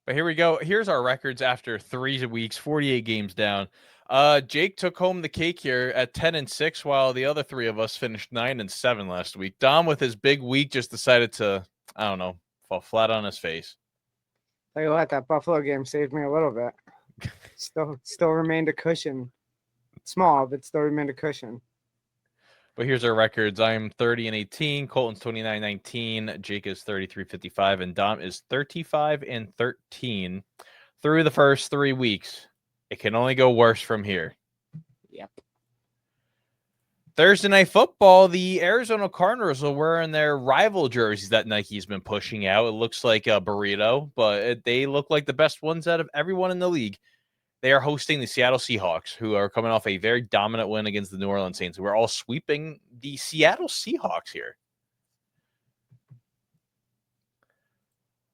But here we go. Here's our records after 3 weeks, 48 games down. Jake took home the cake here at 10-6, while the other three of us finished 9-7 last week. Dom, with his big week, just decided to, I don't know, fall flat on his face. Tell you what, that Buffalo game saved me a little bit. Still remained a cushion. Small, but still remained a cushion. But here's our records. I am 30-18. Colton's 29-19. Jake is 33-55, and Dom is 35-13 through the first 3 weeks. It can only go worse from here. Yep. Thursday Night Football, the Arizona Cardinals are wearing their rival jerseys that Nike's been pushing out. It looks like a burrito, but they look like the best ones out of everyone in the league. They are hosting the Seattle Seahawks, who are coming off a very dominant win against the New Orleans Saints. We're all sweeping the Seattle Seahawks here.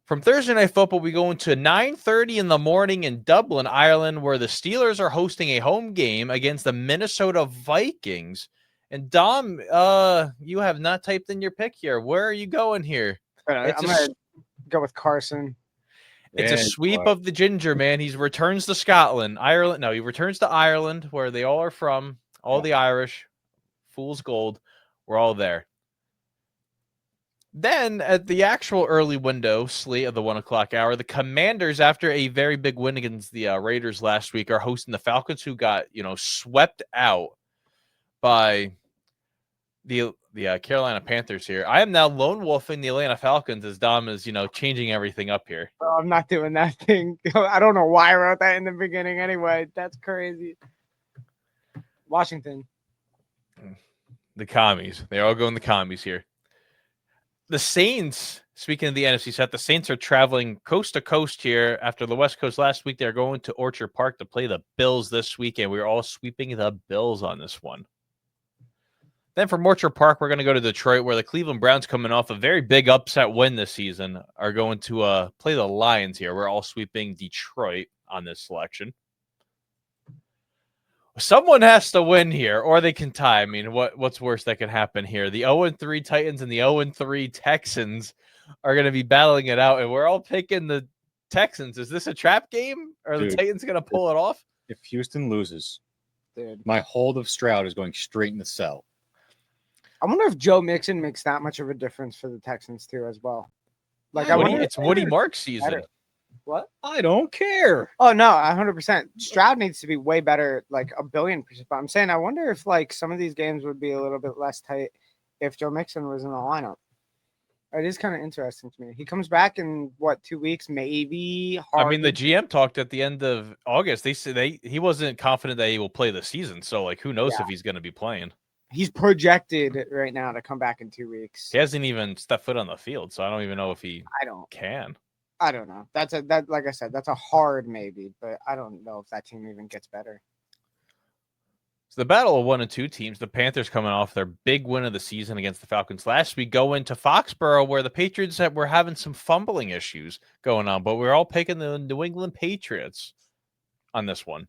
From Thursday Night Football, we go into 9:30 in the morning in Dublin, Ireland, where the Steelers are hosting a home game against the Minnesota Vikings. And Dom, you have not typed in your pick here. Where are you going here? I'm going to go with Carson. It's a sweep of the ginger, man. He returns to Scotland. Ireland. No, he returns to Ireland, where they all are from. All the Irish. Fool's gold. We're all there. Then, at the actual early window slate of the 1 o'clock hour, the Commanders, after a very big win against the Raiders last week, are hosting the Falcons, who got, swept out by the Carolina Panthers here. I am now lone wolfing the Atlanta Falcons as Dom is, changing everything up here. Oh, I'm not doing that thing. I don't know why I wrote that in the beginning anyway. That's crazy. Washington. The commies. They're all going the commies here. The Saints, speaking of the NFC South, the Saints are traveling coast to coast here after the West Coast last week. They're going to Orchard Park to play the Bills this weekend. We're all sweeping the Bills on this one. Then from Orchard Park, we're going to go to Detroit, where the Cleveland Browns, coming off a very big upset win this season, are going to play the Lions here. We're all sweeping Detroit on this selection. Someone has to win here, or they can tie. I mean, what's worse that can happen here? The 0-3 Titans and the 0-3 Texans are going to be battling it out, and we're all picking the Texans. Is this a trap game? Are the Titans going to pull it off? If Houston loses, my hold of Stroud is going straight in the cell. I wonder if Joe Mixon makes that much of a difference for the Texans too, as well. Like, it's Woody Marks season. Better. What? I don't care. Oh no, 100%. Stroud needs to be way better, like 1,000,000,000%. But I'm saying, I wonder if like some of these games would be a little bit less tight if Joe Mixon was in the lineup. It is kind of interesting to me. He comes back in 2 weeks, maybe. I mean, the GM talked at the end of August. They said he wasn't confident that he will play the season. So, like, who knows if he's going to be playing? He's projected right now to come back in 2 weeks. He hasn't even stepped foot on the field, so I don't even know if he can. I don't know. That like I said, that's a hard maybe, but I don't know if that team even gets better. So the battle of 1 and 2 teams, the Panthers coming off their big win of the season against the Falcons last week, go into Foxborough, where the Patriots were having some fumbling issues going on, but we're all picking the New England Patriots on this one.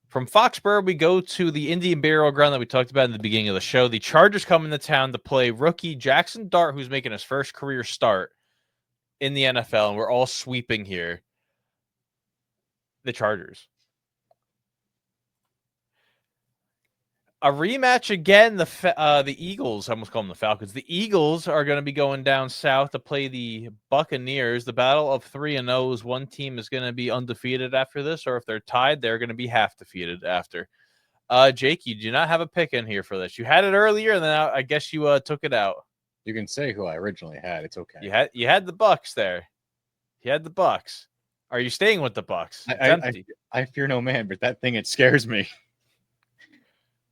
From Foxborough, we go to the Indian Burial Ground that we talked about in the beginning of the show. The Chargers come into town to play rookie Jackson Dart, who's making his first career start in the NFL, and we're all sweeping here the Chargers. A rematch again, the Eagles, I almost call them the Falcons. The Eagles are going to be going down south to play the Buccaneers. The battle of 3-0 is one team is going to be undefeated after this, or if they're tied, they're going to be half defeated after. Jake, you do not have a pick in here for this. You had it earlier, and then I guess you took it out. You can say who I originally had. It's okay. You had the Bucks there. You had the Bucks. Are you staying with the Bucks? I fear no man, but that thing, it scares me.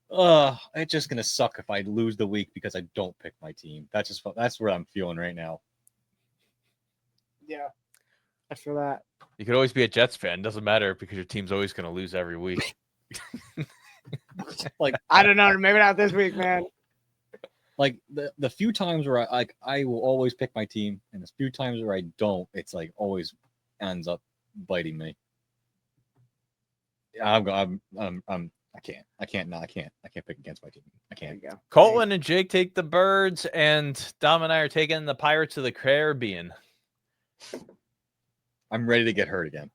It's just gonna suck if I lose the week because I don't pick my team. That's what I'm feeling right now. Yeah, I feel that. You could always be a Jets fan. Doesn't matter because your team's always going to lose every week. Like, I don't know. Maybe not this week, man. Like the few times where I will always pick my team, and the few times where I don't, it's like always ends up biting me. I can't pick against my team. I can't. Colton and Jake take the Birds, and Dom and I are taking the Pirates of the Caribbean. I'm ready to get hurt again.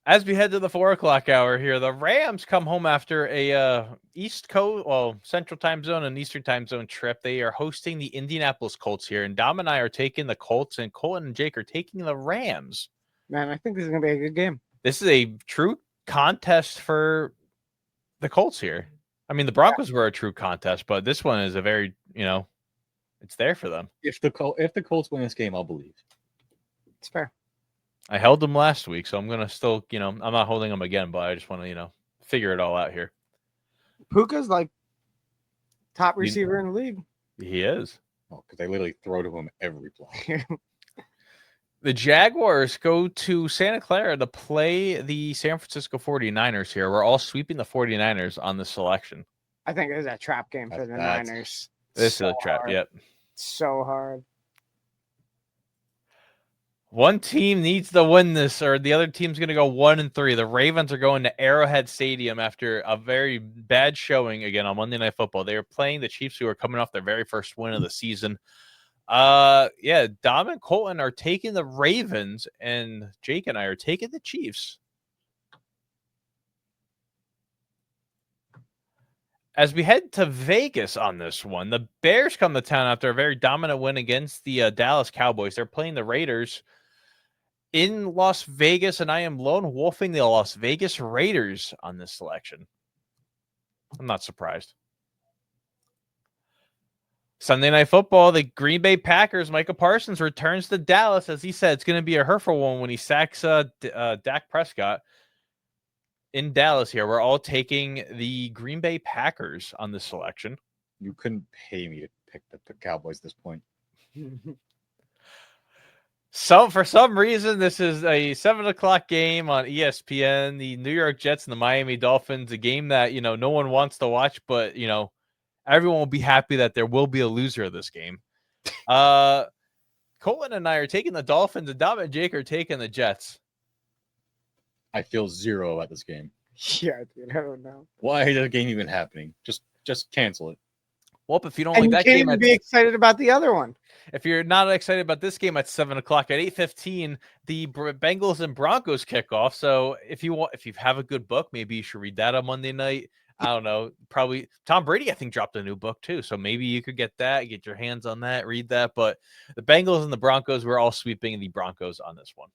As we head to the 4 o'clock hour here, the Rams come home after a Central Time Zone and Eastern Time Zone trip. They are hosting the Indianapolis Colts here, and Dom and I are taking the Colts, and Colton and Jake are taking the Rams. Man, I think this is gonna be a good game. This is a true contest for the Colts here. I mean, the Broncos were a true contest, but this one is a very, it's there for them. If the Colts win this game, I'll believe. It's fair. I held them last week, so I'm going to still, I'm not holding them again, but I just want to, figure it all out here. Puka's like top receiver in the league. He is. Oh, because they literally throw to him every play. The Jaguars go to Santa Clara to play the San Francisco 49ers here. We're all sweeping the 49ers on this selection. I think it is a trap game for the Niners. This is a trap, yep. So hard. One team needs to win this, or the other team's going to go 1-3. The Ravens are going to Arrowhead Stadium after a very bad showing again on Monday Night Football. They are playing the Chiefs, who are coming off their very first win of the season. Dom and Colton are taking the Ravens, and Jake and I are taking the Chiefs. As we head to Vegas on this one, the Bears come to town after a very dominant win against the Dallas Cowboys. They're playing the Raiders in Las Vegas, and I am lone wolfing the Las Vegas Raiders on this selection. I'm not surprised. Sunday Night Football, the Green Bay Packers, Micah Parsons returns to Dallas. As he said, it's going to be a hurtful one when he sacks Dak Prescott in Dallas here. We're all taking the Green Bay Packers on this selection. You couldn't pay me to pick the Cowboys at this point. So for some reason, this is a 7 o'clock game on ESPN. The New York Jets and the Miami Dolphins, a game that, no one wants to watch, but, everyone will be happy that there will be a loser of this game. Colton and I are taking the Dolphins, and Dom and Jake are taking the Jets. I feel zero about this game. Yeah, dude, I don't know. Why is the game even happening? Just cancel it. Well, if you don't And like you that can't game, even be excited about the other one. If you're not excited about this game at 7 o'clock, at 8:15, the Bengals and Broncos kick off. So if you have a good book, maybe you should read that on Monday night. I don't know. Probably Tom Brady, I think, dropped a new book too. So maybe you could get that, get your hands on that, read that. But the Bengals and the Broncos, we're all sweeping the Broncos on this one.